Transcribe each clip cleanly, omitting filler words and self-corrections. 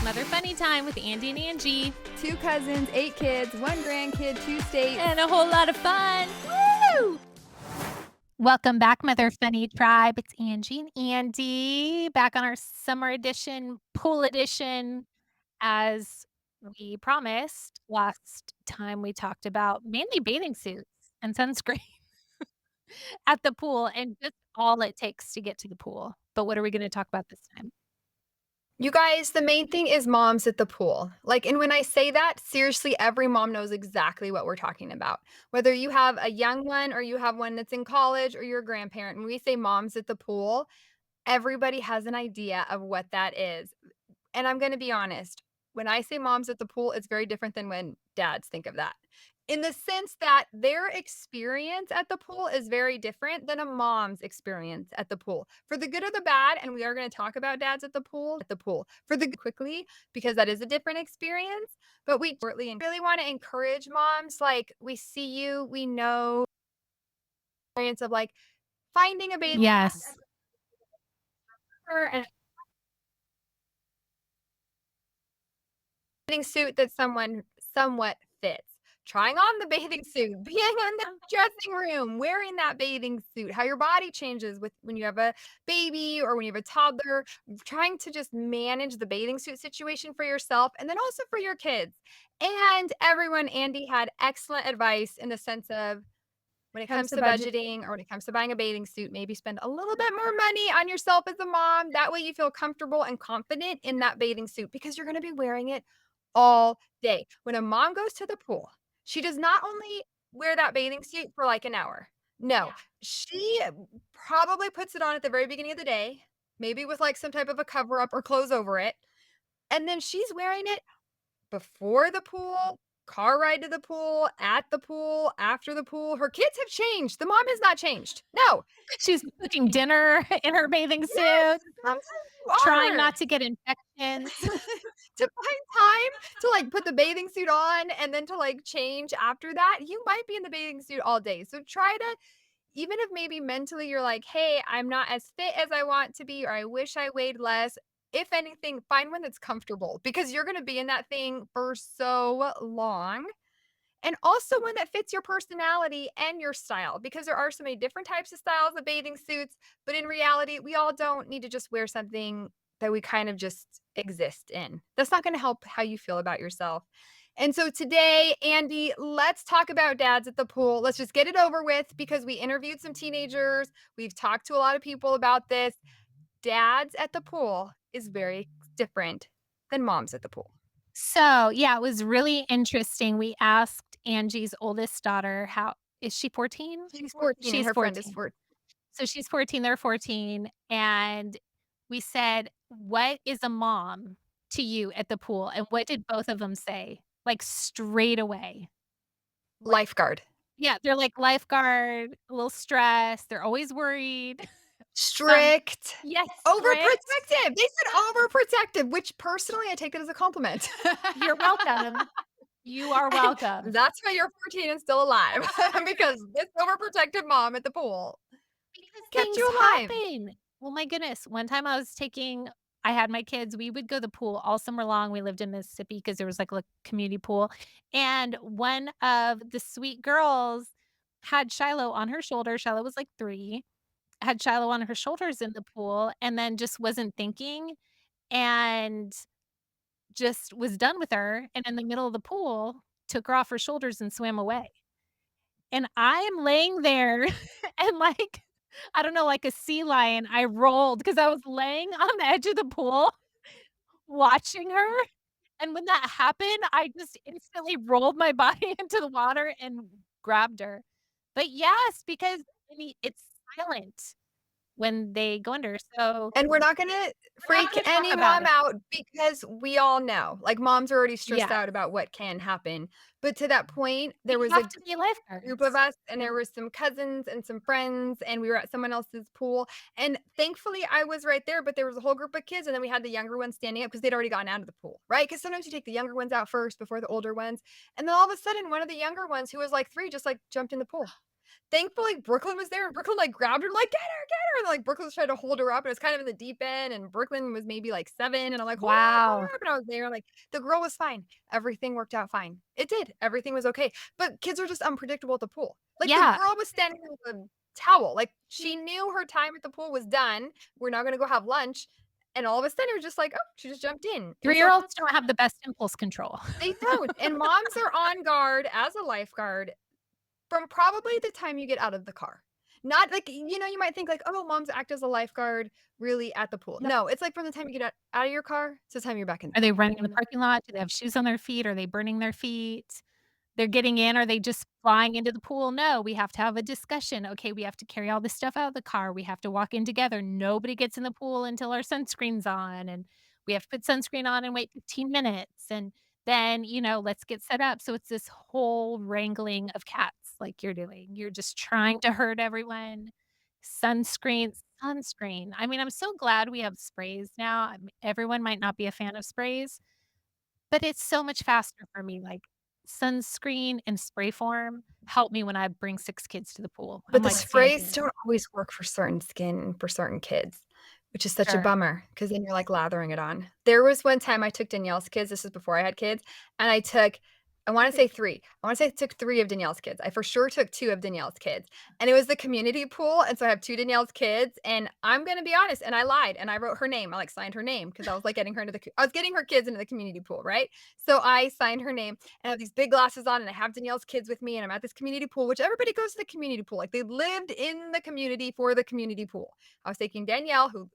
Mother Funny Time with Andie and Angie. 2 cousins, 8 kids, 1 grandkid, 2 states. And a whole lot of fun. Woo! Welcome back, Mother Funny Tribe. It's Angie and Andy back on our summer edition, pool edition. As we promised last time, we talked about mainly bathing suits and sunscreen at the pool and just all it takes to get to the pool. But what are we going to talk about this time? You guys, the main thing is moms at the pool. And when I say that, seriously, every mom knows exactly what we're talking about. Whether you have a young one or you have one that's in college or you're a grandparent, when we say moms at the pool, everybody has an idea of what that is. And I'm gonna be honest, when I say moms at the pool, it's very different than when dads think of that. In the sense that their experience at the pool is very different than a mom's experience at the pool. For the good or the bad, and we are gonna talk about dads at the pool. For the good quickly, because that is a different experience, but we shortly really wanna encourage moms, we see you, we know experience of, finding a bathing Yes. and bathing suit that someone somewhat fits. Trying on the bathing suit, being in the dressing room, wearing that bathing suit, how your body changes with when you have a baby or when you have a toddler, trying to just manage the bathing suit situation for yourself and then also for your kids. And everyone, Andie had excellent advice in the sense of when it comes to budgeting or when it comes to buying a bathing suit, maybe spend a little bit more money on yourself as a mom. That way you feel comfortable and confident in that bathing suit because you're going to be wearing it all day. When a mom goes to the pool, she does not only wear that bathing suit for an hour. No, she probably puts it on at the very beginning of the day, maybe with some type of a cover up or clothes over it. And then she's wearing it before the pool, car ride to the pool, at the pool, after the pool. Her kids have changed. The mom has not changed. No. She's cooking dinner in her bathing suit, Sometimes you trying are. not to get infections. To find time to put the bathing suit on and then to change after that, you might be in the bathing suit all day. So try to, even if maybe mentally you're like, hey, I'm not as fit as I want to be, or I wish I weighed less. If anything, find one that's comfortable because you're going to be in that thing for so long. And also one that fits your personality and your style because there are so many different types of styles of bathing suits. But in reality, we all don't need to just wear something that we kind of just exist in. That's not going to help how you feel about yourself. And so today, Andie, let's talk about dads at the pool. Let's just get it over with because we interviewed some teenagers. We've talked to a lot of people about this. Dads at the pool is very different than moms at the pool. So, yeah, it was really interesting. We asked Angie's oldest daughter, how is she 14? She's 14 and She's her friend is 14. 14. So she's 14, they're 14. And we said, "What is a mom to you at the pool?" And what did both of them say? Like straight away. Lifeguard. Yeah, they're like lifeguard, a little stressed, they're always worried. Strict. Yes, strict. Overprotective. They said overprotective, which personally I take it as a compliment. You're welcome. You are welcome. That's why you're 14 and still alive because this overprotective mom at the pool Because kept things you alive. happen. Oh my goodness. One time I had my kids, we would go to the pool all summer long. We lived in Mississippi because there was like a community pool. And one of the sweet girls had Shiloh on her shoulder. Shiloh was like 3, had Shiloh on her shoulders in the pool and then just wasn't thinking and just was done with her. And in the middle of the pool, took her off her shoulders and swam away. And I am laying there and I don't know, like a sea lion, I rolled because I was laying on the edge of the pool watching her, and when that happened, I just instantly rolled my body into the water and grabbed her. But yes, because, I mean, it's silent when they go under, so And we're not gonna we're not freak gonna talk any about mom it. out because we all know, moms are already stressed Yeah, out about what can happen. But to that point, we there was a have to be group of lifeguards. us and there were some cousins and some friends and we were at someone else's pool and thankfully I was right there, but there was a whole group of kids and then we had the younger ones standing up because they'd already gotten out of the pool, right? Because sometimes you take the younger ones out first before the older ones, and then all of a sudden one of the younger ones who was 3 just jumped in the pool. Thankfully, Brooklyn was there, and Brooklyn, like, grabbed her, like, get her," and, like, Brooklyn was trying to hold her up, and it was kind of in the deep end, and Brooklyn was maybe, like, 7, and I'm like, hold Wow. her up," and I was there, like, the girl was fine. Everything worked out fine. It did. Everything was okay, but kids are just unpredictable at the pool. Like, the Yeah. girl was standing there with a towel, like, she knew her time at the pool was done, we're now gonna go have lunch, and all of a sudden, it was just like, "Oh," she just jumped in, and so Three-year-olds don't have the best impulse control. they don't, and moms are on guard as a lifeguard from probably the time you get out of the car. Not like, you might think like, "Oh, moms act as a lifeguard really at the pool." No. No, it's like from the time you get out of your car to the time you're back in the Are they pool. running in the parking lot? Do they have shoes on their feet? Are they burning their feet? They're getting in, are they just flying into the pool? No, we have to have a discussion. Okay, we have to carry all this stuff out of the car. We have to walk in together. Nobody gets in the pool until our sunscreen's on, and we have to put sunscreen on and wait 15 minutes, and then, let's get set up. So it's this whole wrangling of cats like you're doing. You're just trying to herd everyone. Sunscreen, sunscreen. I mean, I'm so glad we have sprays now. Everyone might not be a fan of sprays, but it's so much faster for me, like, sunscreen in spray form help me when I bring 6 kids to the pool. I'm But the like, "Save sprays it." don't always work for certain skin and for certain kids, which is such a Sure. bummer because then you're, like, lathering it on. There was one time I took Danielle's kids, this is before I had kids, and I wanna say 3. I wanna say I took 3 of Danielle's kids. I for sure took 2 of Danielle's kids, and it was the community pool, and so I have 2 Danielle's kids, and I'm gonna be honest, and I lied, and I wrote her name. I, like, signed her name because I was, like, getting her into I was getting her kids into the community pool, right? So I signed her name, and I have these big glasses on, and I have Danielle's kids with me, and I'm at this community pool, which everybody goes to the community pool. Like, they lived in the community for the community pool. I was taking Danielle, who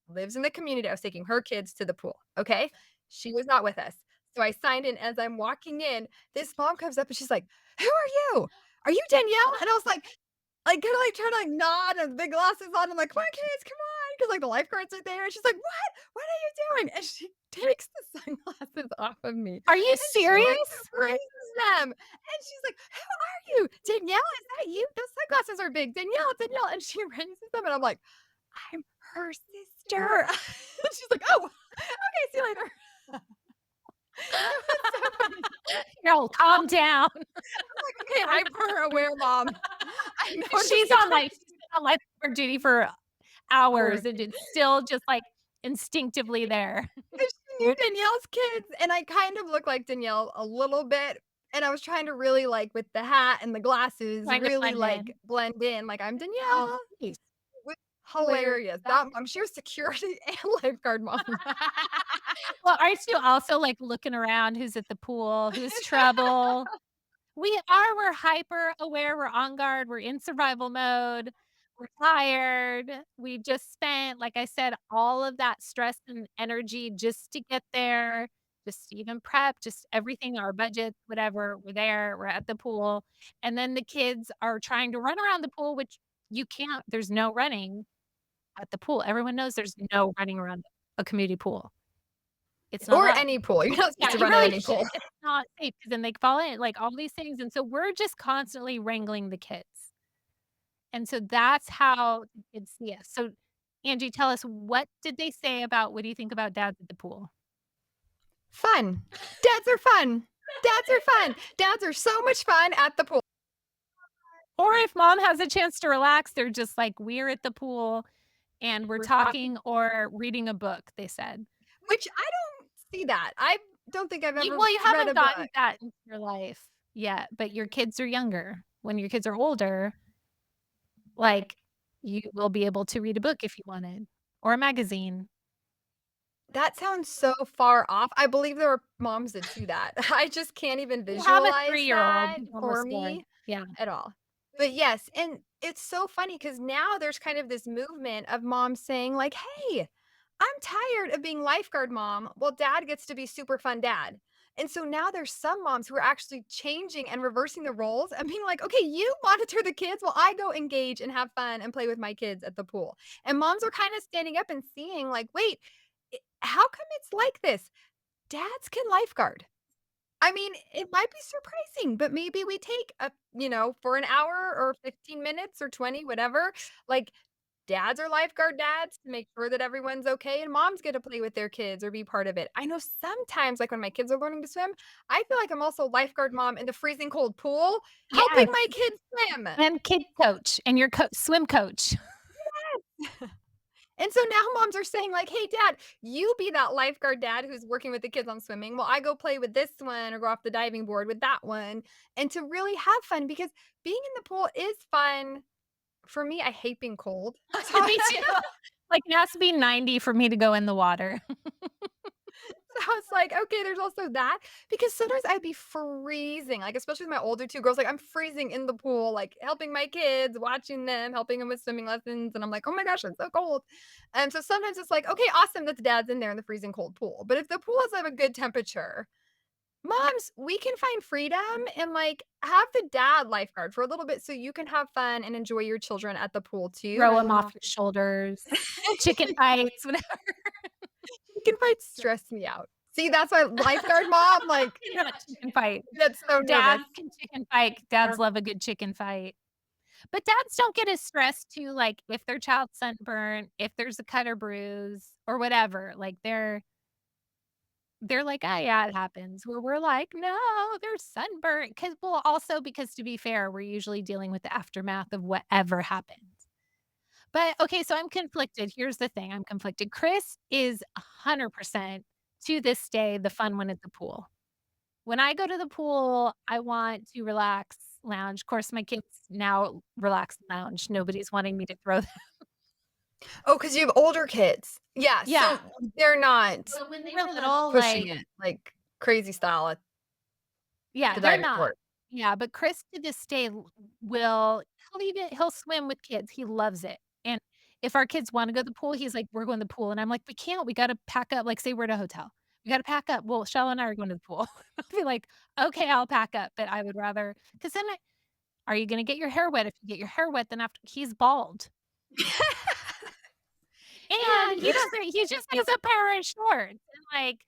lives in the community, I was taking her kids to the pool, okay? She was not with us. So I signed in. As I'm walking in, this mom comes up and she's like, "Who are you? Are you Danielle?" And I was like, kinda, like, trying to, like, nod and big glasses on. I'm like, "Come on, kids, come on," because like, the lifeguards are there, and she's like, "What? What are you doing?" And she takes the sunglasses off of me, Are you and she, like, serious? raises them, and she's like, "Who are you? Danielle, is that you? Those sunglasses are big. Danielle, Danielle," and she raises them, and I'm like, "I'm her sister." She's like, "Oh, okay, see you later." It was so funny. No, calm down. Like, "Okay, hyper aware mom." I know she's She's on, like she's been on lifeguard duty for hours. hours, and it's still just, like, instinctively there. 'Cause she knew Danielle's kids, and I kind of look like Danielle a little bit, and I was trying to really, like, with the hat and the glasses, Trying to really, blend like, in. blend in, like, "I'm Oh, Danielle." nice. With Hilarious. hilarious. That mom, she was security and lifeguard mom. Well, aren't you also, like, looking around who's at the pool, who's trouble? We're hyper aware, we're on guard, we're in survival mode, we're tired, we just spent, like I said, all of that stress and energy just to get there, just to even prep, just everything, our budget, whatever, we're there, we're at the pool, and then the kids are trying to run around the pool, which you can't, there's no running at the pool. Everyone knows there's no running around a community pool. It's not Or allowed. any pool. You're not Yeah, supposed to you run at really any should. pool. It's not safe because then they fall in, like, all these things, and so we're just constantly wrangling the kids, and so that's how the kids see us. So, Angie, tell us, what did they say about what do you think about dads at the pool? Fun. Dads are fun. Dads are fun. Dads are so much fun at the pool. Or if mom has a chance to relax, they're just like, "We're at the pool and we're We're talking, talking or reading a book," they said. which I don't see that. I don't think I've ever You read haven't a gotten book. that into your life yet, but your kids are younger. When your kids are older, like, you will be able to read a book if you wanted, or a magazine. That sounds so far off. I believe there are moms that do that. I just can't even You have a visualize three-year-old that who's for almost 4. me Yeah. at all. But yes, and it's so funny because now there's kind of this movement of moms saying like, "Hey, I'm tired of being lifeguard mom while dad gets to be super fun dad." And so now there's some moms who are actually changing and reversing the roles and being like, "Okay, you monitor the kids while I go engage and have fun and play with my kids at the pool." And moms are kind of standing up and seeing like, "Wait, how come it's like this? Dads can lifeguard." I mean, it might be surprising, but maybe we take for an hour or 15 minutes or 20, whatever, like, dads are lifeguard dads to make sure that everyone's okay, and moms get to play with their kids or be part of it. I know sometimes, like, when my kids are learning to swim, I feel like I'm also lifeguard mom in the freezing cold pool, helping Yes, my kids swim. and kid coach and your swim coach. And so now moms are saying like, "Hey, dad, you be that lifeguard dad who's working with the kids on swimming while I go play with this one or go off the diving board with that one," and to really have fun because being in the pool is fun. For me, I hate being cold. So Me too. Like, it has to be 90 for me to go in the water. so I was like, "Okay, there's also that," because sometimes I'd be freezing, like, especially with my older 2 girls, like, I'm freezing in the pool, like, helping my kids, watching them, helping them with swimming lessons, and I'm like, "Oh my gosh, it's so cold." And so sometimes it's like, "Okay, awesome that the dad's in there in the freezing cold pool." But if the pool is of a good temperature, moms, we can find freedom and, like, have the dad lifeguard for a little bit so you can have fun and enjoy your children at the pool too. Throw 'em off your shoulders, chicken fights, whatever. Chicken fights stress me out. See, that's why lifeguard mom, like, Not chicken fight. gets so nervous. Dads can chicken fight. Dads love a good chicken fight. But dads don't get as stressed too, like, if their child's sunburnt, if there's a cut or bruise or whatever, like, they're like, "Ah, yeah, it happens." Where we're like, "No, they're sunburnt." Because to be fair, we're usually dealing with the aftermath of whatever happened. But, okay, so I'm conflicted. Here's the thing, I'm conflicted. Chris is 100% to this day the fun one at the pool. When I go to the pool, I want to relax, lounge. Of course, my kids now relax, lounge. Nobody's wanting me to throw them. Oh, because you have older kids. Yeah, Yeah, so they're not but when they were little, pushing like it, like, crazy style at yeah, the they're diving not. board. Yeah, but Chris to this day will he'll swim with kids. He loves it. And if our kids wanna go to the pool, he's like, "We're going to the pool." And I'm like, "We can't. We gotta pack up." Like, say we're at a hotel. "We gotta pack up." Well, Shella and I are going to the pool. I'll be like, "Okay, I'll pack up." But I would rather 'cause then are you gonna get your hair wet? If you get your hair wet, then after he's bald. And And he just has a pair of shorts. And, like,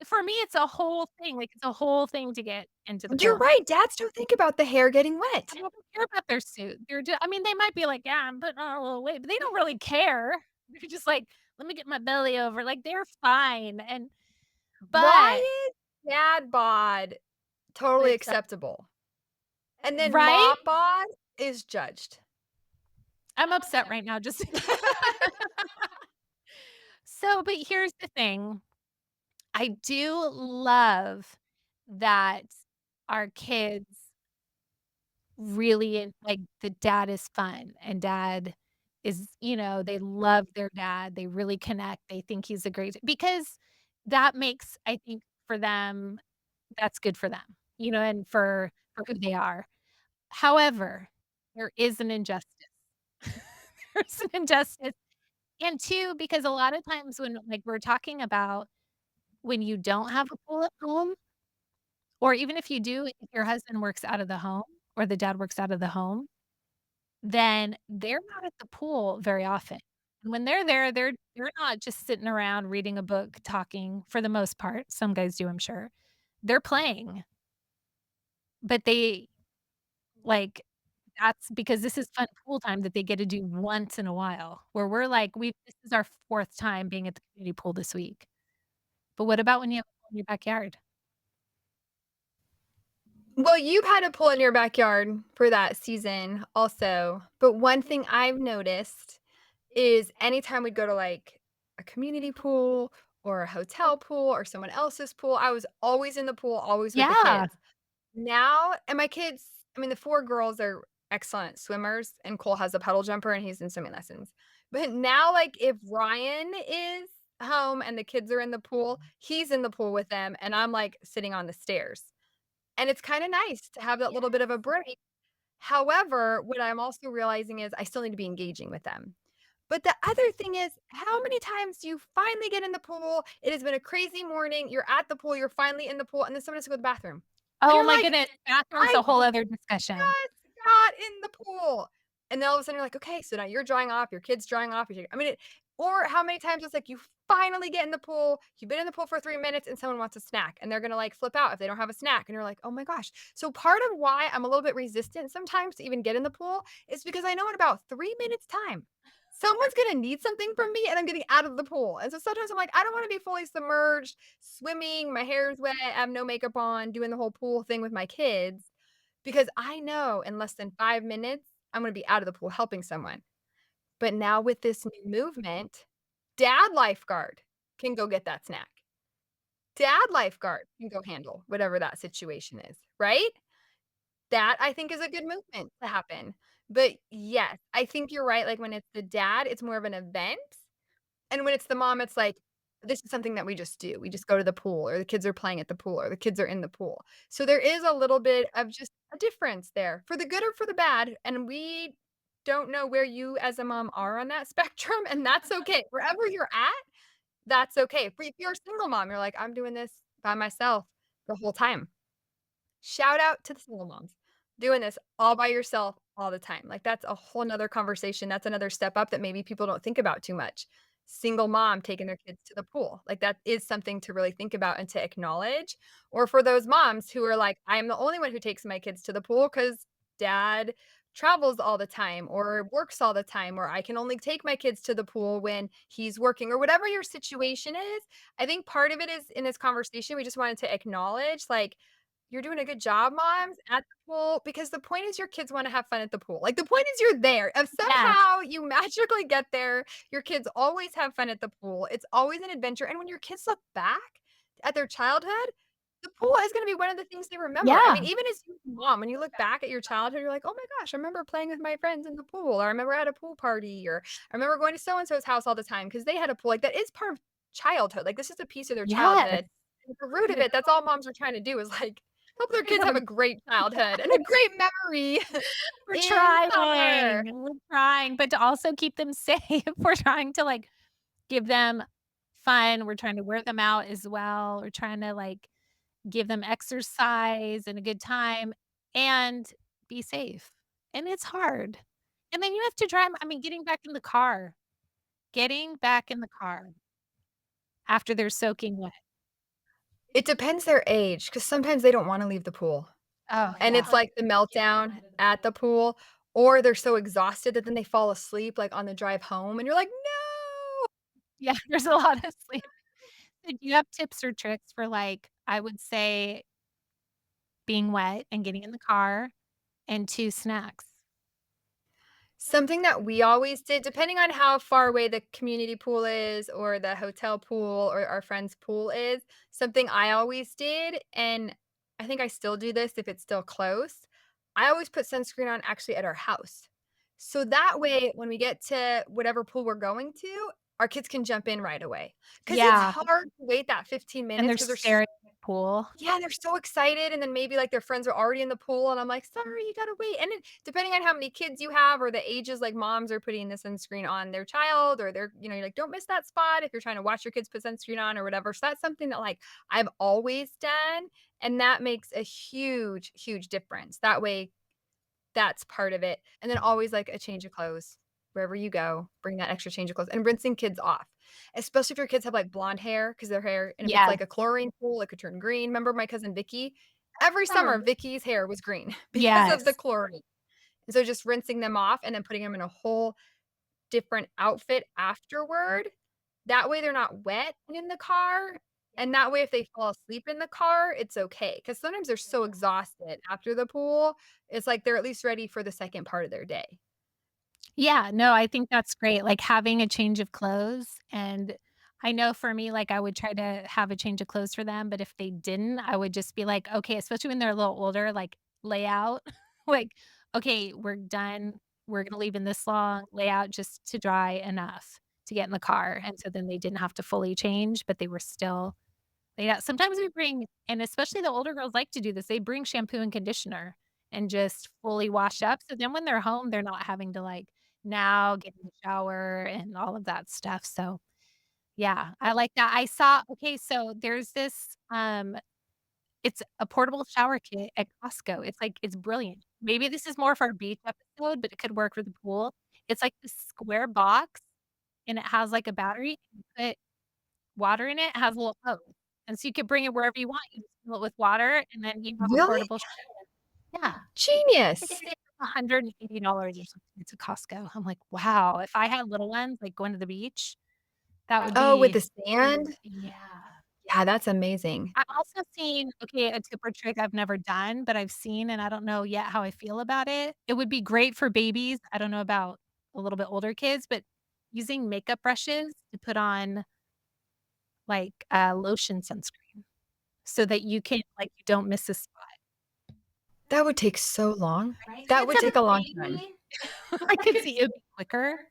for me, it's a whole thing. Like, it's a whole thing to get into the you're pool. right, dads don't think about the hair getting wet. I don't care about their suit. I mean, they might be like, "Yeah, I'm putting on a little weight," but they don't really care. They're just like, "Let me get my belly over." Like, they're fine, but Why is dad bod totally it's acceptable? And then right? mom bod is judged. I'm upset right now just So, but here's the thing. I do love that our kids really like, the dad is fun, and dad is they love their dad, they really connect, they think he's a great because that makes I think, for them, that's good for them, and for who they are. However, there is an injustice. There's an injustice, and 2, because a lot of times when, like, we're talking about when you don't have a pool at home, or even if you do, if your husband works out of the home or the dad works out of the home, then they're not at the pool very often. And when they're there, they're not just sitting around reading a book, talking for the most part. Some guys do, I'm sure. They're playing, but like, that's because this is fun pool time that they get to do once in a while, where we're like, this is our 4th time being at the community pool this week. But what about when you have a pool in your backyard? Well, you've had a pool in your backyard for that season also, but one thing I've noticed is anytime we'd go to, like, a community pool or a hotel pool or someone else's pool, I was always in the pool, always with the Yeah. kids. Now and my kids I mean, the 4 girls are excellent swimmers, and Cole has a puddle jumper, and he's in swimming lessons. But now, like, if Ryan is home and the kids are in the pool, he's in the pool with them, and I'm, like, sitting on the stairs. And it's kinda nice to have that little bit of a break. However, what I'm also realizing is I still need to be engaging with them. But the other thing is, how many times do you finally get in the pool? It has been a crazy morning, you're at the pool, you're finally in the pool, and then someone has to go to the bathroom. And Oh you're my like, goodness, bathroom's "I a whole other discussion. just got in the pool." And then all of a sudden you're like, "Okay, so now you're drying off, your kid's drying off, I mean, it or how many times it's like you finally get in the pool. You've been in the pool for 3 minutes and someone wants a snack and they're gonna like flip out if they don't have a snack. And you're like, oh my gosh. So part of why I'm a little bit resistant sometimes to even get in the pool is because I know in about 3 minutes time, someone's gonna need something from me and I'm getting out of the pool. And so sometimes I'm like, I don't want to be fully submerged, swimming, my hair's wet, I have no makeup on, doing the whole pool thing with my kids because I know in less than 5 minutes, I'm gonna be out of the pool helping someone. But now with this new movement, dad lifeguard can go get that snack. Dad lifeguard can go handle whatever that situation is, right? That I think is a good movement to happen. But yes, I think you're right, like, when it's the dad, it's more of an event, and when it's the mom, it's like, this is something that we just do. We just go to the pool, or the kids are playing at the pool, or the kids are in the pool. So there is a little bit of just a difference there, for the good or for the bad, and we don't know where you as a mom are on that spectrum, and that's okay. Wherever you're at, that's okay. If you're a single mom, you're like, "I'm doing this by myself the whole time." Shout out to the single moms doing this all by yourself all the time. Like, that's a whole 'nother conversation. That's another step up that maybe people don't think about too much. Single mom taking their kids to the pool. Like, that is something to really think about and to acknowledge. Or for those moms who are like, "I'm the only one who takes my kids to the pool because dad travels all the time or works all the time, or I can only take my kids to the pool when he's working," or whatever your situation is. I think part of it is in this conversation, we just wanted to acknowledge, like, you're doing a good job, moms, at the pool, because the point is your kids wanna have fun at the pool. Like, the point is you're there. If Yes, somehow you magically get there, your kids always have fun at the pool. It's always an adventure, and when your kids look back at their childhood, the pool is gonna be one of the things they remember. I yeah, mean, even as you mom, when you look back at your childhood, you're like, "Oh my gosh, I remember playing with my friends in the pool," or, "I remember at a pool party," or, "I remember going to so and so's house all the time because they had a pool." Like, that is part of childhood. Like, this is a piece of their yes. childhood. And at the root of it, that's all moms are trying to do is, like, help their kids have a great childhood and a great memory We're in summer. we're trying, but to also keep them safe. We're trying to, like, give them fun, we're trying to wear them out as well, we're trying to, like, give them exercise and a good time and be safe, and it's hard. And then you have to drive I mean, getting back in the car after they're soaking wet. It depends their age, because sometimes they don't wanna leave the pool, Oh, and yeah. it's like the meltdown at the pool, or they're so exhausted that then they fall asleep, like, on the drive home, and you're like, "No!" Yeah, there's a lot of sleep. So do you have tips or tricks for, like, I would say, being wet and getting in the car, and 2 snacks? Something that we always did, depending on how far away the community pool is or the hotel pool or our friend's pool is, something I always did, and I think I still do this if it's still close, I always put sunscreen on actually at our house. So that way, when we get to whatever pool we're going to, our kids can jump in right away. Because it's Yeah, hard to wait that 15 and minutes they're because staring at the pool. yeah, they're so excited, and then maybe, like, their friends are already in the pool, and I'm like, "Sorry, you gotta wait," and then depending on how many kids you have or the ages, like, moms are putting the sunscreen on their child or they're you're like, "Don't miss that spot," if you're trying to watch your kids put sunscreen on or whatever, so that's something that, like, I've always done, and that makes a huge, huge difference. That way that's part of it, and then always, like, a change of clothes. Wherever you go, bring that extra change of clothes, and rinsing kids off, especially if your kids have, like, blonde hair, because their hair and if it's, Yes. like, a chlorine pool, it could turn green. Remember my cousin Vicky? Every Sure. summer, Vicky's hair was green because of the Yes. chlorine. And so just rinsing them off and then putting them in a whole different outfit afterward. That way they're not wet in the car, and that way if they fall asleep in the car, it's okay. Because sometimes they're so exhausted after the pool, it's like they're at least ready for the second part of their day. Yeah, no, I think that's great, like, having a change of clothes, and I know for me, like, I would try to have a change of clothes for them, but if they didn't, I would just be like, "Okay," especially when they're a little older, like, lay out, like, "Okay, we're done, we're gonna leave in this long, lay out just to dry enough to get in the car," and so then they didn't have to fully change, but they were still yeah, sometimes we bring and especially the older girls like to do this, they bring shampoo and conditioner and just fully wash up, so then when they're home, they're not having to, like, now get in the shower and all of that stuff, so, yeah, I like that. I saw okay, so there's this, it's a portable shower kit at Costco, it's, like it's brilliant. Maybe this is more for our beach episode, but it could work for the pool. It's, like, this square box, and it has, like, a battery, and you put water in it, has a little hose, and so you could bring it wherever you want. You just fill it with water, and then you have a Really? portable shower. Yeah. I think Genius. it's $180 or something to Costco. I'm like, "Wow, if I had little ones, like, going to the beach, that would Oh, with be." the sand? Yeah. Yeah, that's amazing. I've also seen, okay, a tip or trick I've never done, but I've seen, and I don't know yet how I feel about it. It would be great for babies. I don't know about a little bit older kids, but using makeup brushes to put on, like, lotion sunscreen so that you can, like, you don't miss a spot, That would take so long. right? That It's would a take a long time. baby. I could see it be quicker,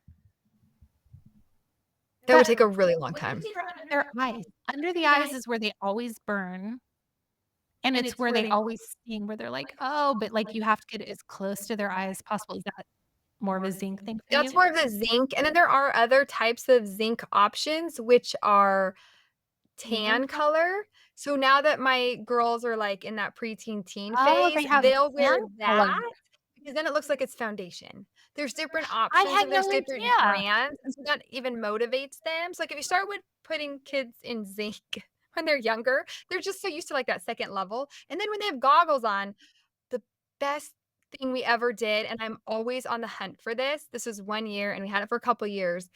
That would but take a really long what do you time. think for under their eyes? Under the eyes is where they always burn, and it's where they always sting, where they're like, "Oh," but, like, you have to get it as close to their eye as possible. Is that more of a zinc thing for That's you? more of the zinc, and then there are other types of zinc options, which are Tan tan color? color. So now that my girls are, like, in that preteen teen Oh, they phase, have they'll wear tan color. that because then it looks like it's foundation. There's different I options had and no there's different idea. brands, and so that even motivates them. So, like, if you start with putting kids in zinc when they're younger, they're just so used to, like, that second level, and then when they have goggles on, the best thing we ever did, and I'm always on the hunt for this was 1 year, and we had it for a couple years.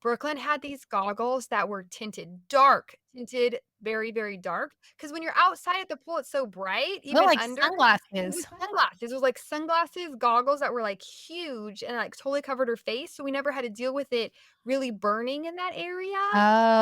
Brooklyn had these goggles that were tinted dark, tinted very, very dark. Because when you're outside at the pool, it's so bright, Oh, even like under it was sunglasses. sunglasses. It was like sunglasses, goggles that were, like, huge and, like, totally covered her face, so we never had to deal with it really burning in that area,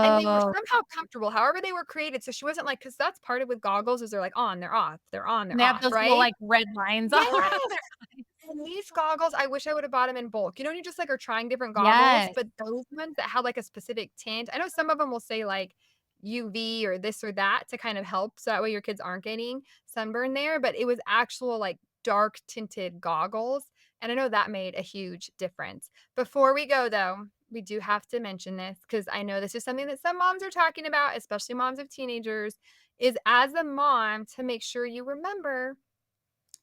and they were Oh, somehow comfortable, however they were created, so she wasn't like, because that's part of with goggles is they're like on, they're off, they're on, and they're they have off, those little, right? like, red lines all around Yes! their eyes. And these goggles, I wish I would have bought them in bulk. You know, when you just, like, are trying different goggles, Yes. but those ones that have, like, a specific tint I know some of them will say, like, UV or this or that to kind of help, so that way your kids aren't getting sunburn there, but it was actual, like, dark tinted goggles, and I know that made a huge difference. Before we go, though, we do have to mention this because I know this is something that some moms are talking about, especially moms of teenagers, is as a mom to make sure you remember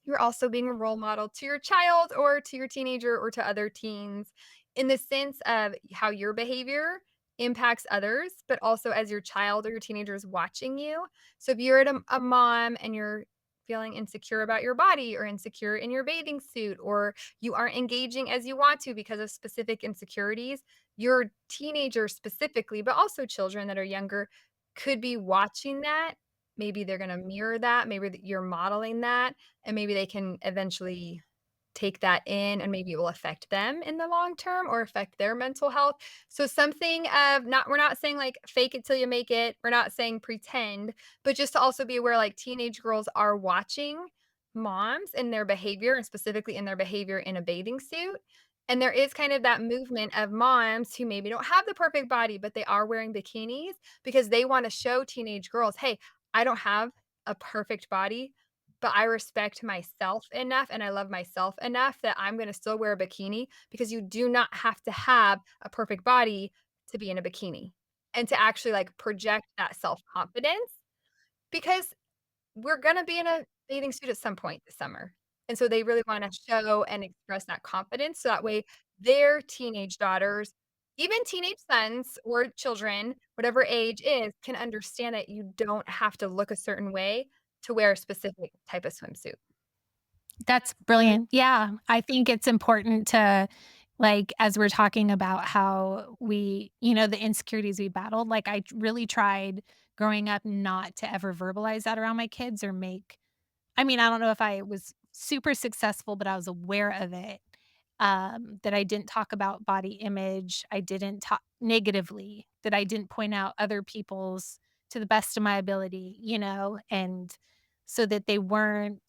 you're also being a role model to your child or to your teenager or to other teens in the sense of how your behavior impacts others, but also as your child or your teenager is watching you. So if you're at a mom and you're feeling insecure about your body or insecure in your bathing suit, or you aren't engaging as you want to because of specific insecurities, your teenager specifically, but also children that are younger, could be watching that. Maybe they're going to mirror that. Maybe you're modeling that and maybe they can eventually take that in and maybe it will affect them in the long term or affect their mental health. So something of not we're not saying like fake it till you make it. We're not saying pretend, but just to also be aware like teenage girls are watching moms and their behavior and specifically in their behavior in a bathing suit. And there is kind of that movement of moms who maybe don't have the perfect body, but they are wearing bikinis because they want to show teenage girls, hey, I don't have a perfect body, but I respect myself enough and I love myself enough that I'm gonna still wear a bikini because you do not have to have a perfect body to be in a bikini and to actually, like, project that self-confidence because we're gonna be in a bathing suit at some point this summer, and so they really wanna show and express that confidence so that way their teenage daughters, even teenage sons or children, whatever age is, can understand that you don't have to look a certain way to wear a specific type of swimsuit. That's brilliant. Yeah, I think it's important to, like, as we're talking about how we, the insecurities we battled, like, I really tried growing up not to ever verbalize that around my kids or make, I mean, I don't know if I was super successful, but I was aware of it, that I didn't talk about body image, I didn't talk negatively, that I didn't point out other people's to the best of my ability, and so that they weren't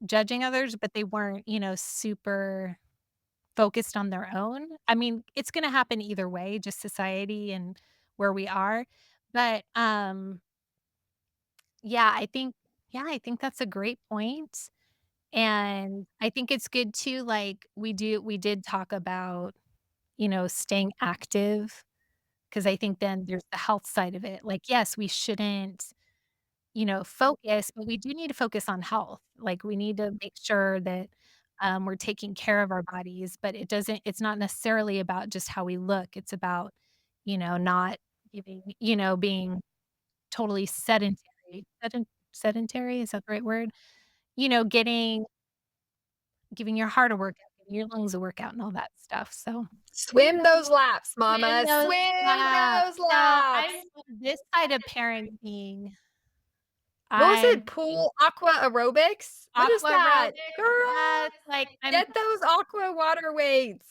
judging others, but they weren't, super focused on their own. I mean, it's gonna happen either way, just society and where we are, but, yeah, I think that's a great point. And I think it's good too, like, we did talk about, staying active because I think then there's the health side of it. Like, yes, we shouldn't, focus, but we do need to focus on health. Like, we need to make sure that, we're taking care of our bodies, but it's not necessarily about just how we look. It's about, not being totally sedentary. Sedentary, is that the right word? You know, giving your heart a workout, giving your lungs a workout and all that stuff, so Swim those laps, swim mama. those Swim laps. those So, I'm laps. on this side of parenting. What was I'm it? Pool aqua aerobics? What is aqua that? aerobic, Girl, yes, like, I'm, get those aqua water weights.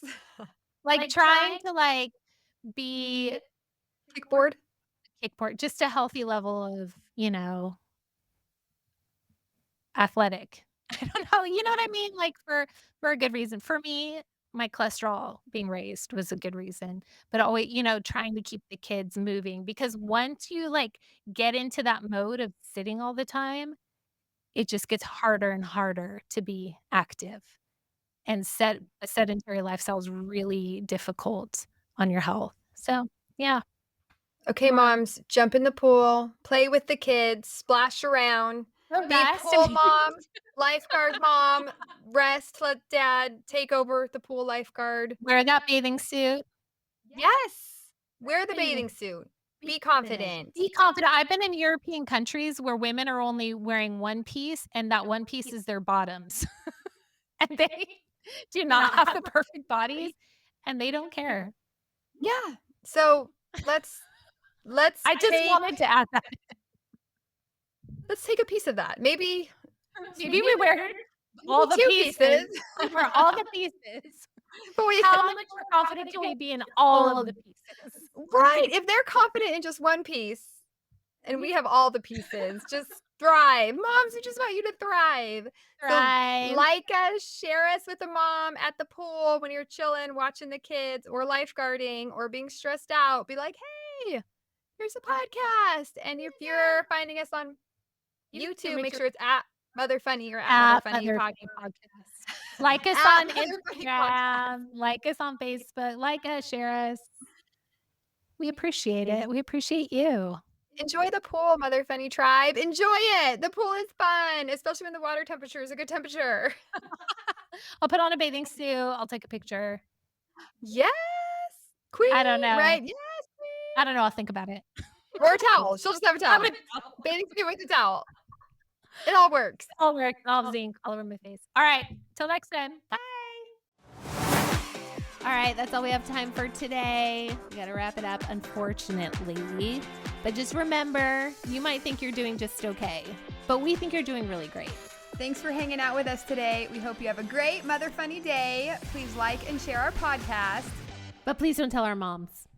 like, trying to, like, be Kickboard? kickboard just a healthy level of, athletic. I don't know, you know what I mean? Like, for a good reason. For me, my cholesterol being raised was a good reason, but always, trying to keep the kids moving because once you, like, get into that mode of sitting all the time, it just gets harder and harder to be active, and a sedentary lifestyle is really difficult on your health. So, yeah. Okay, moms, jump in the pool, play with the kids, splash around, The be rest of pool you mom, lifeguard mom, rest, let dad take over the pool lifeguard. wear that bathing suit. Yes. Wear the Be bathing suit. be Be confident. confident. Be confident. I've been in European countries where women are only wearing one piece, and that one piece is their bottoms, and they do not have the perfect bodies, and they don't care. Yeah. So let's let's I just take wanted to add that. let's take a piece of that. Maybe Maybe we wear all the two pieces. pieces. We wear all the pieces. But we How much more confident can we be in all of the pieces? right. If they're confident in just one piece and we have all the pieces, just thrive. Moms, we just want you to thrive. So Thrive. like us, share us with a mom at the pool when you're chilling, watching the kids, or lifeguarding, or being stressed out. Be like, hey, here's a podcast. And if you're finding us on YouTube, make sure it's at Mother Funny or at Mother At Funny Mother Podcast. Funny Podcast. Like us At on Mother Funny Podcast. Instagram, like us on Facebook, like us, share us. We appreciate it. We appreciate you. Enjoy the pool, Mother Funny Tribe. Enjoy it. The pool is fun, especially when the water temperature is a good temperature. I'll put on a bathing suit. I'll take a picture. Yes, I don't queen, know. right? Yes, I queen. don't know. I'll think about it. Or a towel. She'll just have a Have towel. a Bathing suit with a towel. It all works. I'll work. I'll have zinc all over my face. All right. Till next time. Bye. All right, that's all we have time for today. We got to wrap it up, unfortunately. But just remember, you might think you're doing just okay, but we think you're doing really great. Thanks for hanging out with us today. We hope you have a great Mother Funny day. Please like and share our podcast. But please don't tell our moms.